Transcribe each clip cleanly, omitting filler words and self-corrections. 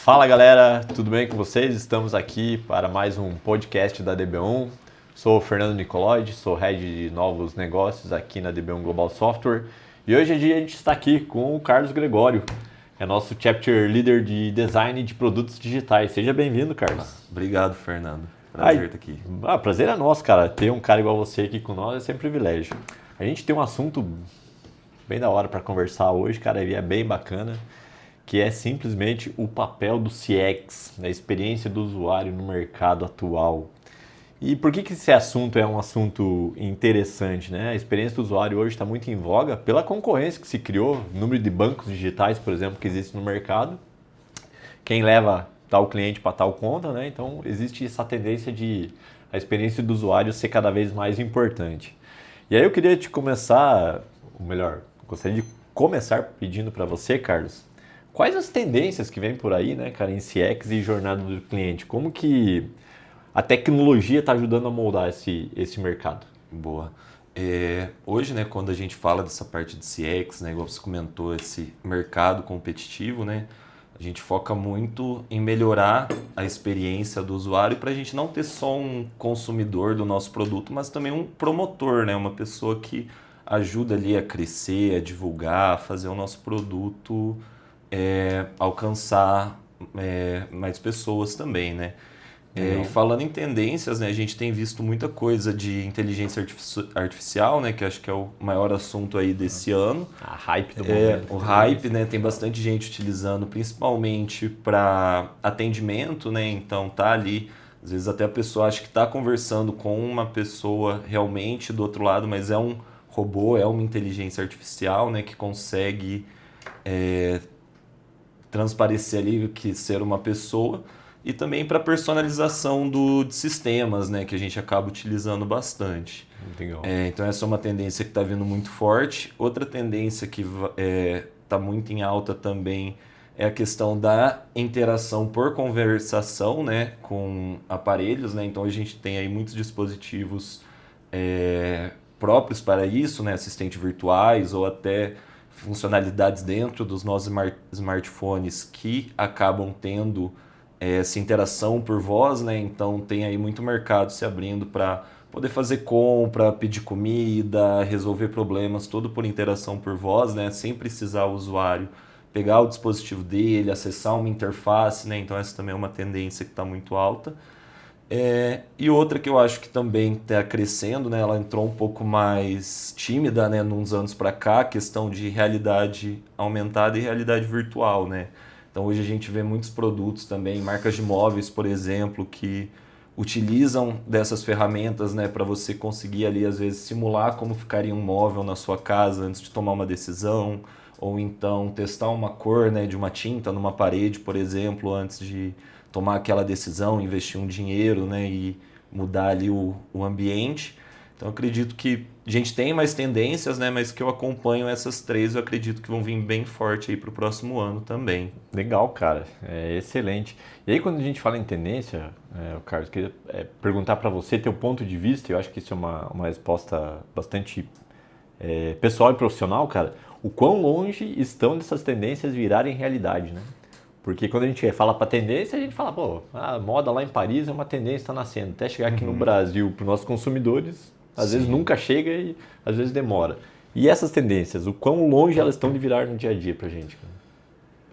Fala galera, tudo bem com vocês? Estamos aqui para mais um podcast da DB1. Sou o Fernando Nicoloide, sou Head de Novos Negócios aqui na DB1 Global Software. E hoje a gente está aqui com o Carlos Gregório, é nosso Chapter Leader de Design de Produtos Digitais. Seja bem-vindo, Carlos. Obrigado, Fernando. Prazer estar aqui. Prazer é nosso, cara. Ter um cara igual você aqui com nós é sempre um privilégio. A gente tem um assunto bem da hora para conversar hoje, cara, e é bem bacana, que é simplesmente o papel do CX, a experiência do usuário no mercado atual. E por que esse assunto é um assunto interessante, né? A experiência do usuário hoje está muito em voga pela concorrência que se criou, o número de bancos digitais, por exemplo, que existe no mercado. Quem leva tal cliente para tal conta, né? Então existe essa tendência de a experiência do usuário ser cada vez mais importante. E aí eu queria gostaria de começar pedindo para você, Carlos, quais as tendências que vem por aí, né, cara, em CX e jornada do cliente? Como que a tecnologia está ajudando a moldar esse mercado? Boa. Hoje, né, quando a gente fala dessa parte de CX, né, igual você comentou, esse mercado competitivo, né, a gente foca muito em melhorar a experiência do usuário para a gente não ter só um consumidor do nosso produto, mas também um promotor, né, uma pessoa que ajuda ali a crescer, a divulgar, a fazer o nosso produto alcançar mais pessoas também, né? E falando em tendências, né, a gente tem visto muita coisa de inteligência artificial, né, que acho que é o maior assunto aí desse ano. A hype do momento. O hype, né, tem bastante gente utilizando, principalmente para atendimento, né, então tá ali, às vezes até a pessoa acha que está conversando com uma pessoa realmente do outro lado, mas é um robô, é uma inteligência artificial, né, que consegue transparecer ali que ser uma pessoa. E também para personalização de sistemas, né, que a gente acaba utilizando bastante. Então essa é uma tendência que está vindo muito forte. Outra tendência que está muito em alta também é a questão da interação por conversação, né, com aparelhos, né? Então a gente tem aí muitos dispositivos próprios para isso, né, assistentes virtuais ou até funcionalidades dentro dos nossos smartphones que acabam tendo essa interação por voz, né? Então tem aí muito mercado se abrindo para poder fazer compra, pedir comida, resolver problemas, tudo por interação por voz, né? Sem precisar o usuário pegar o dispositivo dele, acessar uma interface, né? Então essa também é uma tendência que está muito alta. E outra que eu acho que também está crescendo, né? Ela entrou um pouco mais tímida, né? Uns anos para cá, a questão de realidade aumentada e realidade virtual, né? Então hoje a gente vê muitos produtos também, marcas de móveis, por exemplo, que utilizam dessas ferramentas, né, para você conseguir ali às vezes simular como ficaria um móvel na sua casa antes de tomar uma decisão, ou então testar uma cor, né, de uma tinta numa parede, por exemplo, antes de tomar aquela decisão, investir um dinheiro, né, e mudar ali o ambiente. Então eu acredito que a gente tem mais tendências, né, mas que eu acompanho essas três, eu acredito que vão vir bem forte aí para o próximo ano também. Legal, cara, é excelente. E aí quando a gente fala em tendência, Carlos, queria perguntar para você teu ponto de vista, eu acho que isso é uma resposta bastante pessoal e profissional, cara, o quão longe estão dessas tendências virarem realidade, né? Porque quando a gente fala para tendência, a gente fala, pô, a moda lá em Paris é uma tendência que está nascendo. Até chegar aqui no Brasil, para os nossos consumidores, às vezes nunca chega e às vezes demora. E essas tendências, o quão longe elas estão de virar no dia a dia pra gente?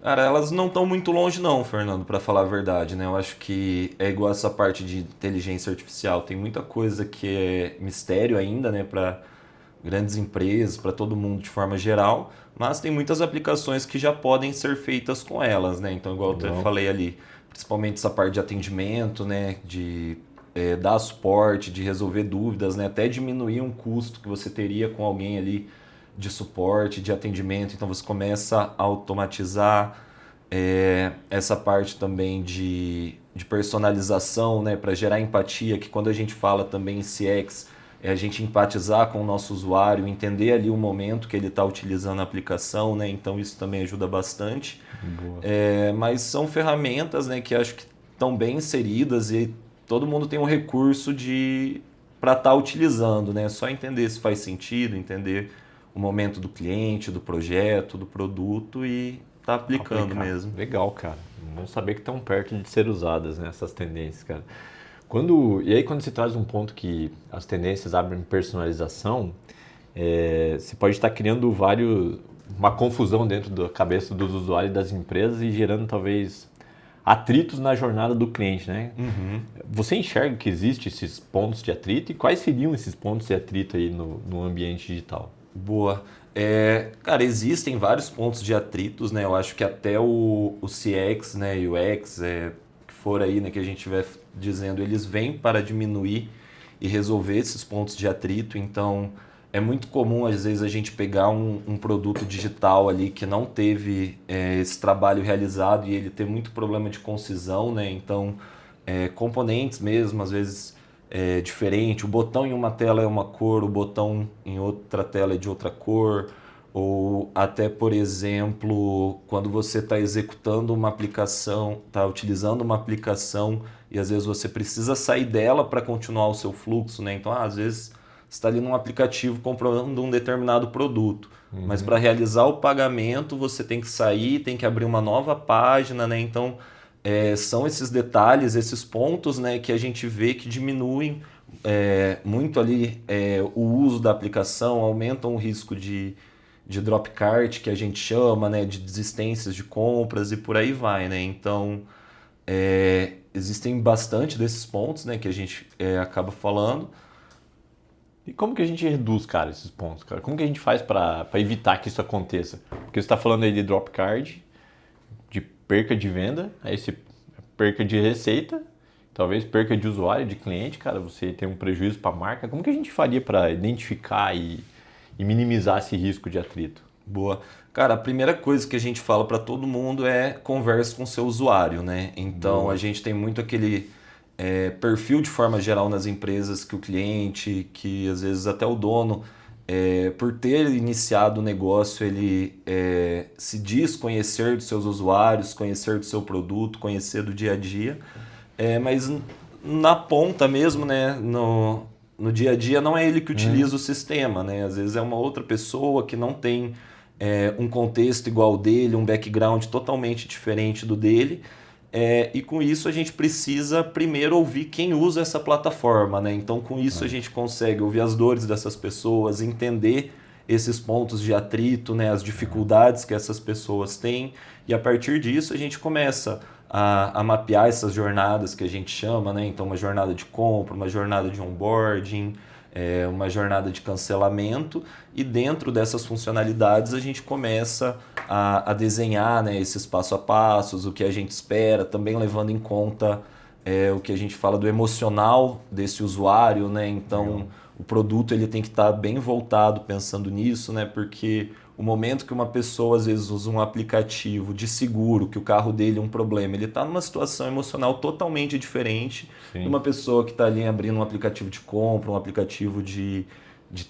Cara, elas não estão muito longe não, Fernando, para falar a verdade, né? Eu acho que é igual essa parte de inteligência artificial. Tem muita coisa que é mistério ainda, né, para grandes empresas, para todo mundo de forma geral, mas tem muitas aplicações que já podem ser feitas com elas, né? Então, igual eu falei ali, principalmente essa parte de atendimento, né, de dar suporte, de resolver dúvidas, né, até diminuir um custo que você teria com alguém ali de suporte, de atendimento. Então você começa a automatizar essa parte também de personalização, né, para gerar empatia, que quando a gente fala também em CX, é a gente empatizar com o nosso usuário, entender ali o momento que ele está utilizando a aplicação, né? Então isso também ajuda bastante. Mas são ferramentas, né, que acho que estão bem inseridas e todo mundo tem um recurso para estar utilizando, né? Só entender se faz sentido, entender o momento do cliente, do projeto, do produto e tá aplicando mesmo. Legal, cara. Não saber que estão perto de ser usadas, né, essas tendências, cara. E aí quando você traz um ponto que as tendências abrem personalização, você pode estar criando uma confusão dentro da cabeça dos usuários e das empresas e gerando talvez atritos na jornada do cliente, né? Uhum. Você enxerga que existem esses pontos de atrito e quais seriam esses pontos de atrito aí no ambiente digital? Boa. Cara, existem vários pontos de atritos, né? Eu acho que até o CX, né, e o UX, que for aí, né, que a gente estiver dizendo, eles vêm para diminuir e resolver esses pontos de atrito. Então, é muito comum, às vezes, a gente pegar um produto digital ali que não teve esse trabalho realizado e ele ter muito problema de concisão, né? Então, componentes mesmo, às vezes diferente. O botão em uma tela é uma cor, o botão em outra tela é de outra cor. Ou até, por exemplo, quando você está executando uma aplicação, está utilizando uma aplicação e às vezes você precisa sair dela para continuar o seu fluxo, né? Então, às vezes, você está ali num aplicativo comprando um determinado produto, mas para realizar o pagamento você tem que sair, tem que abrir uma nova página, né? Então, são esses detalhes, esses pontos, né, que a gente vê que diminuem muito ali o uso da aplicação, aumentam o risco de drop cart, que a gente chama, né, de desistências de compras e por aí vai, né? Então, existem bastante desses pontos, né, que a gente acaba falando. E como que a gente reduz, cara, esses pontos, cara? Como que a gente faz para evitar que isso aconteça? Porque você está falando aí de drop card, de perca de venda, aí você perca de receita, talvez perca de usuário, de cliente, cara, você tem um prejuízo para a marca. Como que a gente faria para identificar e minimizar esse risco de atrito? Boa. Cara, a primeira coisa que a gente fala para todo mundo é converse com o seu usuário, né? Então, a gente tem muito aquele perfil de forma geral nas empresas que o cliente, que às vezes até o dono, por ter iniciado o negócio, ele se diz conhecer dos seus usuários, conhecer do seu produto, conhecer do dia a dia, mas na ponta mesmo, né, no dia a dia, não é ele que utiliza o sistema, né? Às vezes é uma outra pessoa que não tem um contexto igual ao dele, um background totalmente diferente do dele. E com isso a gente precisa primeiro ouvir quem usa essa plataforma, né? Então com isso a gente consegue ouvir as dores dessas pessoas, entender esses pontos de atrito, né? As dificuldades que essas pessoas têm, e a partir disso a gente começa a mapear essas jornadas que a gente chama, né? Então uma jornada de compra, uma jornada de onboarding, uma jornada de cancelamento, e dentro dessas funcionalidades a gente começa a desenhar, né, esses passo a passos, o que a gente espera, também levando em conta o que a gente fala do emocional desse usuário, né? Então o produto ele tem que estar bem voltado pensando nisso, né? Porque o momento que uma pessoa às vezes usa um aplicativo de seguro, que o carro dele é um problema, ele está numa situação emocional totalmente diferente de uma pessoa que está ali abrindo um aplicativo de compra, um aplicativo de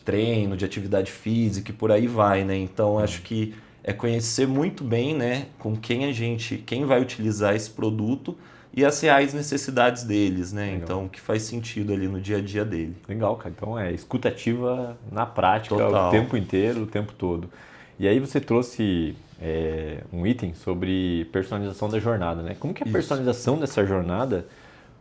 treino, de atividade física e por aí vai, né? Então acho que é conhecer muito bem, né, com quem vai utilizar esse produto e as reais necessidades deles, né? Legal. Então, o que faz sentido ali no dia a dia dele. Legal, cara. Então, escuta ativa na prática. Total. O tempo inteiro, o tempo todo. E aí você trouxe um item sobre personalização da jornada, né? Como que a personalização dessa jornada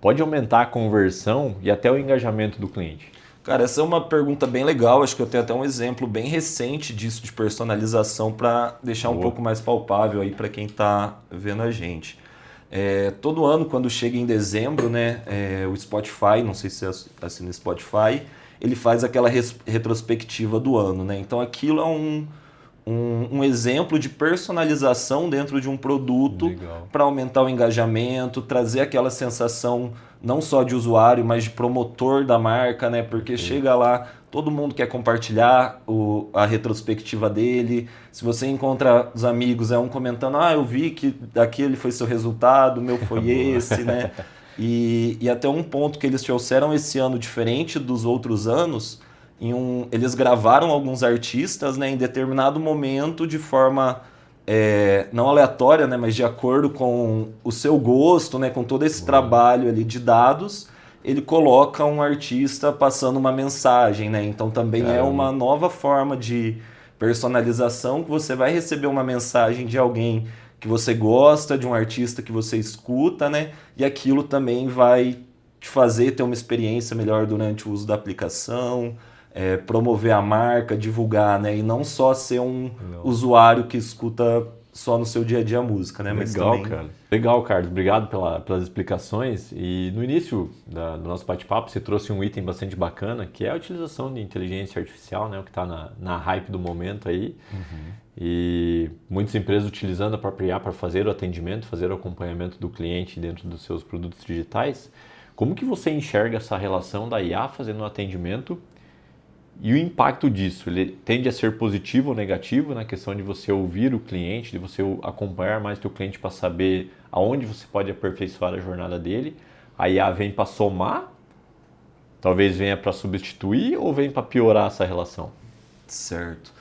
pode aumentar a conversão e até o engajamento do cliente? Cara, essa é uma pergunta bem legal. Acho que eu tenho até um exemplo bem recente disso de personalização para deixar um pouco mais palpável aí para quem está vendo a gente. Todo ano, quando chega em dezembro, né, o Spotify, não sei se você assina Spotify, ele faz aquela retrospectiva do ano, né? Então aquilo é um exemplo de personalização dentro de um produto para aumentar o engajamento, trazer aquela sensação não só de usuário, mas de promotor da marca, né? Porque chega lá, todo mundo quer compartilhar a retrospectiva dele. Se você encontra os amigos, um comentando, eu vi que aquele foi seu resultado, o meu foi esse, né? E até um ponto que eles trouxeram esse ano diferente dos outros anos, eles gravaram alguns artistas, né, em determinado momento de forma não aleatória, né, mas de acordo com o seu gosto, né, com todo esse trabalho ali de dados, ele coloca um artista passando uma mensagem, né? Então também é uma nova forma de Personalização, que você vai receber uma mensagem de alguém que você gosta, de um artista que você escuta, né? E aquilo também vai te fazer ter uma experiência melhor durante o uso da aplicação, promover a marca, divulgar, né? E não só ser um usuário que escuta só no seu dia a dia a música, né? Mas legal, também... cara. Legal, Carlos. Obrigado pelas explicações. E no início do nosso bate-papo, você trouxe um item bastante bacana, que é a utilização de inteligência artificial, né? O que está na hype do momento aí. E muitas empresas utilizando a própria IA para fazer o atendimento, fazer o acompanhamento do cliente dentro dos seus produtos digitais. Como que você enxerga essa relação da IA fazendo o atendimento e o impacto disso? Ele tende a ser positivo ou negativo na questão de você ouvir o cliente, de você acompanhar mais o teu cliente para saber aonde você pode aperfeiçoar a jornada dele? A IA vem para somar? Talvez venha para substituir ou vem para piorar essa relação? Certo.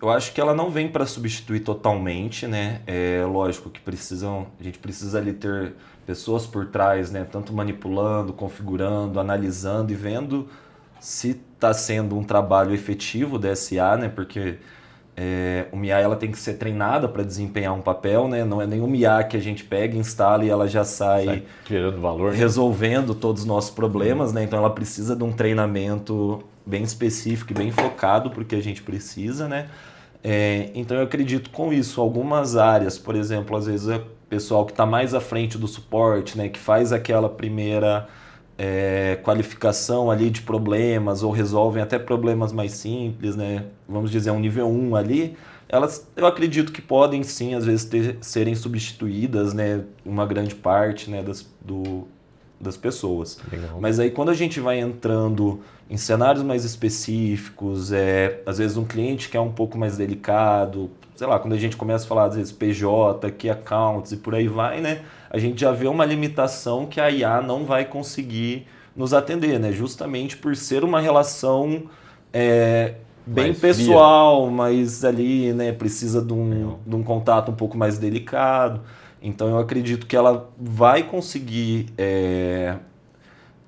Eu acho que ela não vem para substituir totalmente, né? Lógico que a gente precisa ali ter pessoas por trás, né? Tanto manipulando, configurando, analisando e vendo se está sendo um trabalho efetivo da SA, né? Porque uma IA ela tem que ser treinada para desempenhar um papel, né? Não é nenhuma IA que a gente pega, instala e ela já sai gerando valor, resolvendo todos os nossos problemas, né? Então ela precisa de um treinamento bem específico e bem focado porque a gente precisa, né? Então eu acredito com isso, algumas áreas, por exemplo, às vezes o pessoal que está mais à frente do suporte, né? Que faz aquela primeira qualificação ali de problemas ou resolvem até problemas mais simples, né? Vamos dizer, um nível 1 ali, eu acredito que podem sim, às vezes, serem substituídas, né? Uma grande parte, né? das pessoas. Legal. Mas aí quando a gente vai entrando em cenários mais específicos, às vezes um cliente que é um pouco mais delicado, sei lá, quando a gente começa a falar às vezes PJ, Key Accounts e por aí vai, né? A gente já vê uma limitação que a IA não vai conseguir nos atender, né? Justamente por ser uma relação bem mais pessoal, fria. Mas ali, né, precisa de um contato um pouco mais delicado. Então eu acredito que ela vai conseguir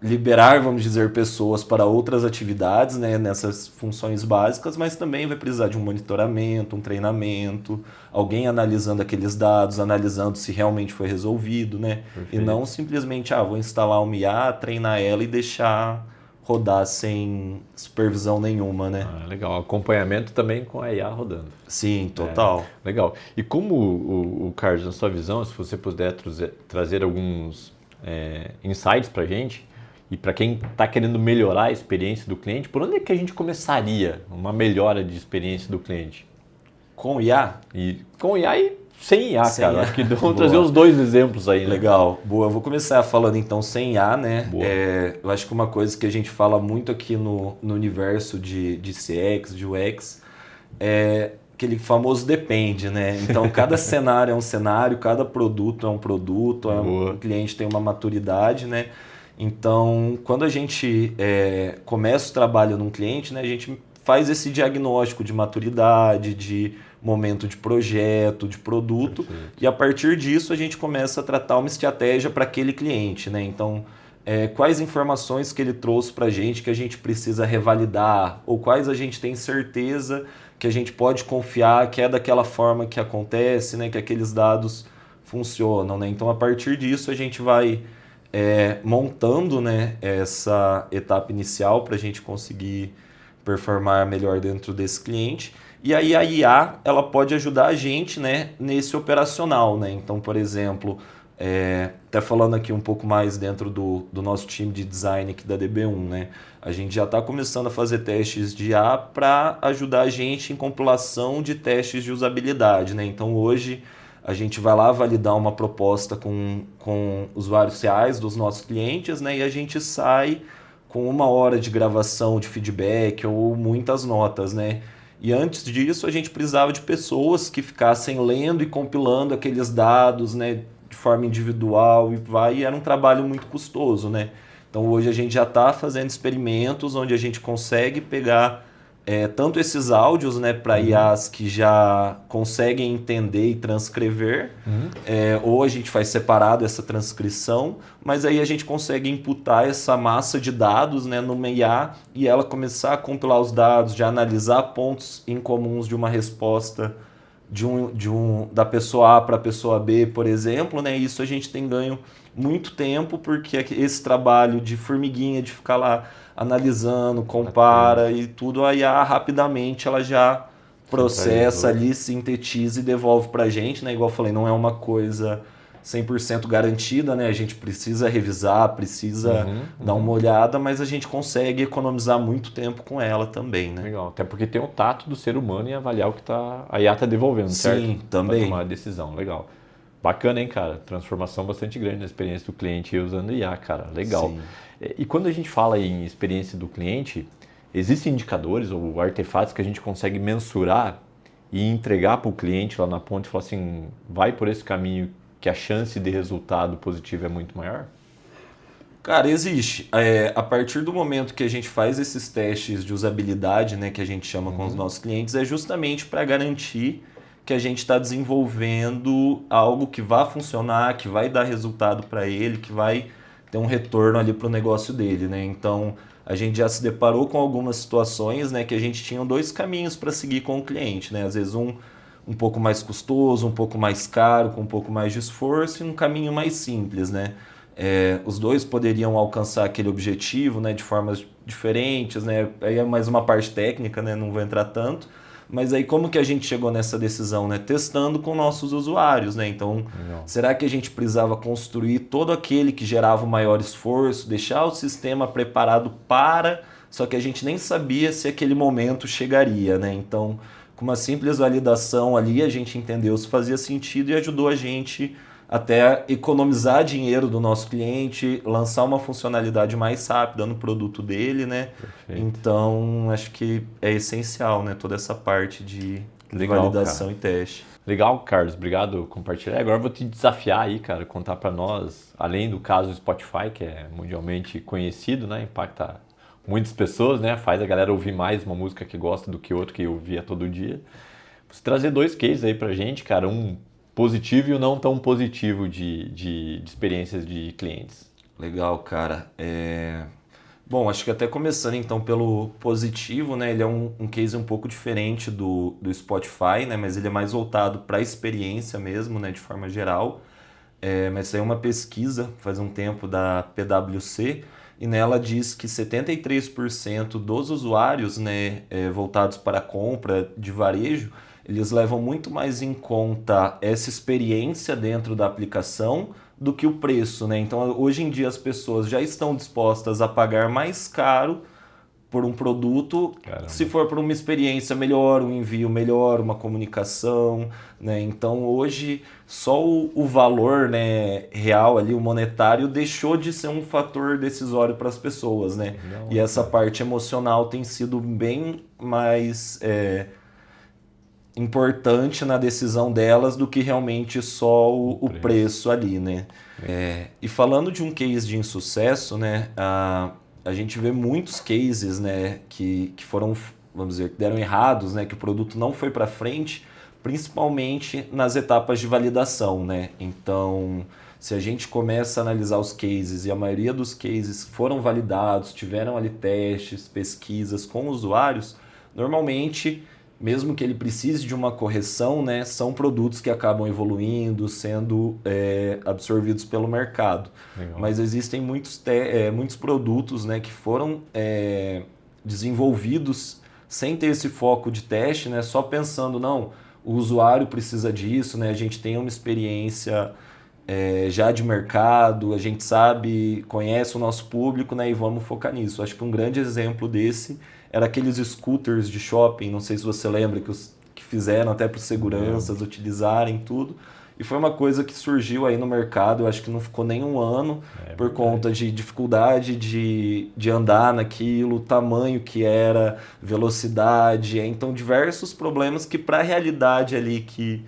liberar, vamos dizer, pessoas para outras atividades, né, nessas funções básicas, mas também vai precisar de um monitoramento, um treinamento, alguém analisando aqueles dados, analisando se realmente foi resolvido, né? Perfeito. E não simplesmente, vou instalar uma IA, treinar ela e deixar rodar sem supervisão nenhuma, né? Legal. Acompanhamento também com a IA rodando. Sim, total. Legal. E como o Carlos, na sua visão, se você puder trazer alguns insights para a gente, e para quem está querendo melhorar a experiência do cliente, por onde é que a gente começaria uma melhora de experiência do cliente? Com IA? Com IA e sem IA, cara. IA. Acho que vamos trazer os dois exemplos aí, né? Legal. Boa, eu vou começar falando então sem IA, né? Eu acho que uma coisa que a gente fala muito aqui no universo de CX, de UX, é aquele famoso depende, né? Então cada cenário é um cenário, cada produto é um produto, o cliente tem uma maturidade, né? Então, quando a gente começa o trabalho num cliente, né, a gente faz esse diagnóstico de maturidade, de momento de projeto, de produto, e a partir disso a gente começa a tratar uma estratégia para aquele cliente, né? Então, quais informações que ele trouxe para a gente precisa revalidar, ou quais a gente tem certeza que a gente pode confiar que é daquela forma que acontece, né, que aqueles dados funcionam, né? Então, a partir disso a gente vai montando, né, essa etapa inicial para a gente conseguir performar melhor dentro desse cliente. E aí a IA ela pode ajudar a gente, né, nesse operacional, né? Então, por exemplo, até falando aqui um pouco mais dentro do nosso time de design aqui da DB1, né? A gente já está começando a fazer testes de IA para ajudar a gente em compilação de testes de usabilidade, né? Então, hoje a gente vai lá validar uma proposta com usuários reais dos nossos clientes, né? E a gente sai com 1 hora de gravação de feedback ou muitas notas, né? E antes disso a gente precisava de pessoas que ficassem lendo e compilando aqueles dados, né, de forma individual e era um trabalho muito custoso, né? Então hoje a gente já está fazendo experimentos onde a gente consegue pegar tanto esses áudios, né, para IAs que já conseguem entender e transcrever, ou a gente faz separado essa transcrição, mas aí a gente consegue imputar essa massa de dados, né, numa IA e ela começar a compilar os dados, de analisar pontos incomuns de uma resposta da pessoa A para a pessoa B, por exemplo, né? Isso a gente tem ganho muito tempo, porque esse trabalho de formiguinha, de ficar lá analisando, compara e tudo, a IA rapidamente ela já processa ali, sintetiza e devolve para a gente, né? Igual eu falei, não é uma coisa 100% garantida, né? A gente precisa revisar, precisa dar uma olhada, mas a gente consegue economizar muito tempo com ela também, né? Legal, até porque tem o tato do ser humano em avaliar o que a IA está devolvendo, certo? Sim, também. Para tomar a decisão, legal. Bacana, hein, cara? Transformação bastante grande na experiência do cliente usando IA, cara. Legal. Sim. E quando a gente fala em experiência do cliente, existem indicadores ou artefatos que a gente consegue mensurar e entregar para o cliente lá na ponta e falar assim, vai por esse caminho que a chance de resultado positivo é muito maior? Cara, existe. A partir do momento que a gente faz esses testes de usabilidade, né, que a gente chama com os nossos clientes, é justamente para garantir que a gente está desenvolvendo algo que vai funcionar, que vai dar resultado para ele, que vai ter um retorno ali para o negócio dele, né? Então, a gente já se deparou com algumas situações, né, que a gente tinha 2 caminhos para seguir com o cliente, né? Às vezes um pouco mais custoso, um pouco mais caro, com um pouco mais de esforço, e um caminho mais simples, né? Os 2 poderiam alcançar aquele objetivo, né, de formas diferentes, né? Aí é mais uma parte técnica, né? Não vou entrar tanto. Mas aí como que a gente chegou nessa decisão, né? Testando com nossos usuários, né? Então, será que a gente precisava construir todo aquele que gerava o maior esforço, deixar o sistema preparado para, só que a gente nem sabia se aquele momento chegaria, né? Então, com uma simples validação ali, a gente entendeu se fazia sentido e ajudou a gente até economizar dinheiro do nosso cliente, lançar uma funcionalidade mais rápida no produto dele, né? Perfeito. Então, acho que é essencial, né? Toda essa parte de validação, cara, e teste. Legal, Carlos. Obrigado por compartilhar. Agora eu vou te desafiar aí, cara, contar para nós, além do caso do Spotify, que é mundialmente conhecido, né? Impacta muitas pessoas, né? Faz a galera ouvir mais uma música que gosta do que outra que ouvia todo dia. Você trazer 2 cases aí pra gente, cara, um positivo e o não tão positivo de experiências de clientes. Legal, cara. Bom, acho que até começando então pelo positivo, né? Ele é um case um pouco diferente do Spotify, né? Mas ele é mais voltado para a experiência mesmo, né? De forma geral. Mas saiu uma pesquisa faz um tempo da PwC e nela diz que 73% dos usuários, né, voltados para a compra de varejo, eles levam muito mais em conta essa experiência dentro da aplicação do que o preço, né? Então, hoje em dia as pessoas já estão dispostas a pagar mais caro por um produto, caramba, se for por uma experiência melhor, um envio melhor, uma comunicação, né? Então, hoje, só o valor, né, real ali, o monetário, deixou de ser um fator decisório para as pessoas, né? Não, e essa parte emocional tem sido bem mais importante na decisão delas do que realmente só o preço ali, né? E falando de um case de insucesso, né, a gente vê muitos cases, né, que foram, vamos dizer, que deram errados, né, que o produto não foi para frente, principalmente nas etapas de validação, né? Então, se a gente começa a analisar os cases e a maioria dos cases foram validados, tiveram ali testes, pesquisas com usuários, normalmente, mesmo que ele precise de uma correção, né, são produtos que acabam evoluindo, sendo absorvidos pelo mercado. Legal. Mas existem muitos produtos, né, que foram desenvolvidos sem ter esse foco de teste, né, só pensando, não, o usuário precisa disso, né, a gente tem uma experiência já de mercado, a gente sabe, conhece o nosso público, né, e vamos focar nisso. Acho que um grande exemplo desse era aqueles scooters de shopping, não sei se você lembra, que fizeram até para os seguranças utilizarem tudo. E foi uma coisa que surgiu aí no mercado, eu acho que não ficou nem um ano, por conta de dificuldade de andar naquilo, o tamanho que era, velocidade, então diversos problemas que para a realidade ali que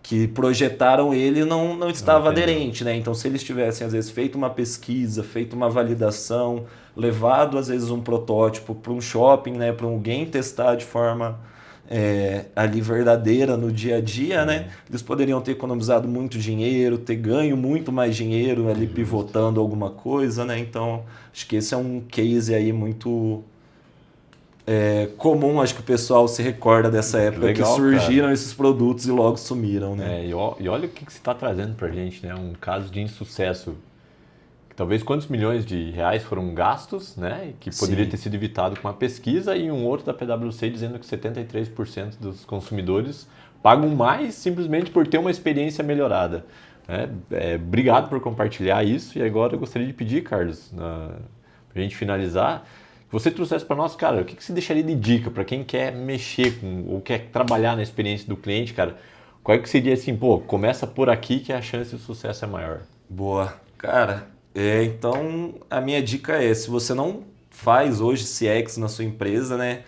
que projetaram ele não estava aderente, né? Então, se eles tivessem, às vezes, feito uma pesquisa, feito uma validação, levado, às vezes, um protótipo para um shopping, né? Para alguém testar de forma ali verdadeira no dia a dia, né? Eles poderiam ter economizado muito dinheiro, ter ganho muito mais dinheiro ali pivotando alguma coisa, né? Então, acho que esse é um case aí muito comum, acho que o pessoal se recorda dessa época. Legal, que surgiram, cara, esses produtos e logo sumiram, né? E olha o que você está trazendo pra gente, né? Um caso de insucesso. Talvez quantos milhões de reais foram gastos, né? Que poderia ter sido evitado com uma pesquisa, e um outro da PwC dizendo que 73% dos consumidores pagam mais simplesmente por ter uma experiência melhorada. Obrigado por compartilhar isso, e agora eu gostaria de pedir, Carlos, para a gente finalizar, que você trouxesse para nós, cara, o que você deixaria de dica para quem quer mexer com ou quer trabalhar na experiência do cliente, cara? Qual é que seria assim, começa por aqui que a chance de sucesso é maior? Boa. Cara, então a minha dica é, se você não faz hoje CX na sua empresa, né,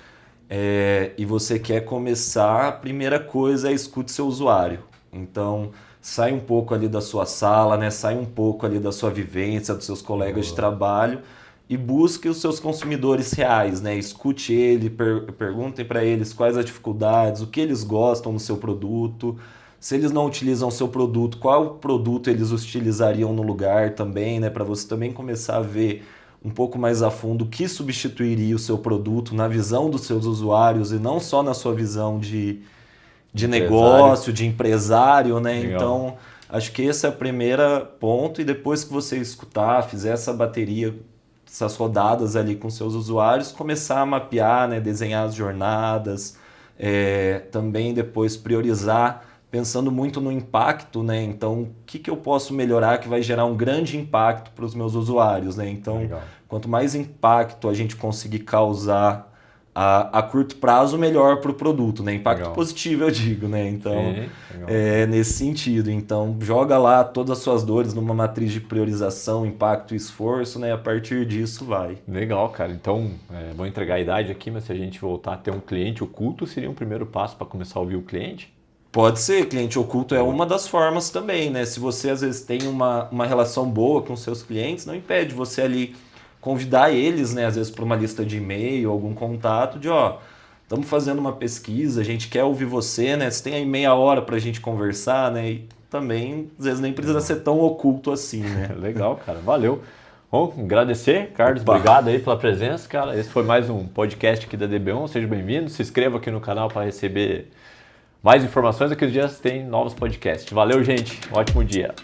e você quer começar, a primeira coisa é escute seu usuário. Então, sai um pouco ali da sua sala, né, sai um pouco ali da sua vivência, dos seus colegas de trabalho, e busque os seus consumidores reais, né? Escute ele, perguntem para eles quais as dificuldades, o que eles gostam no seu produto. Se eles não utilizam o seu produto, qual produto eles utilizariam no lugar também, né? Para você também começar a ver um pouco mais a fundo o que substituiria o seu produto na visão dos seus usuários e não só na sua visão de negócio, de empresário, né? Legal. Então, acho que esse é o primeiro ponto, e depois que você escutar, fizer essa bateria, essas rodadas ali com seus usuários, começar a mapear, né, desenhar as jornadas, também depois priorizar, pensando muito no impacto, né? Então, o que eu posso melhorar que vai gerar um grande impacto para os meus usuários, né? Então, legal, quanto mais impacto a gente conseguir causar a curto prazo, melhor para o produto, né? Impacto legal, positivo, eu digo, né? Então, nesse sentido. Então, joga lá todas as suas dores numa matriz de priorização, impacto e esforço, né? A partir disso, vai. Legal, cara. Então, vou entregar a idade aqui, mas se a gente voltar a ter um cliente oculto, seria um primeiro passo para começar a ouvir o cliente? Pode ser, cliente oculto é uma das formas também, né? Se você, às vezes, tem uma relação boa com seus clientes, não impede você ali convidar eles, né, às vezes para uma lista de e-mail, algum contato de, estamos fazendo uma pesquisa, a gente quer ouvir você, né, você tem aí meia hora para a gente conversar, né, e também, às vezes, nem precisa ser tão oculto assim, né. Legal, cara, valeu. Bom, agradecer, Carlos, obrigado aí pela presença, cara. Esse foi mais um podcast aqui da DB1, seja bem-vindo, se inscreva aqui no canal para receber mais informações. Aqui os dias tem novos podcasts. Valeu, gente, ótimo dia.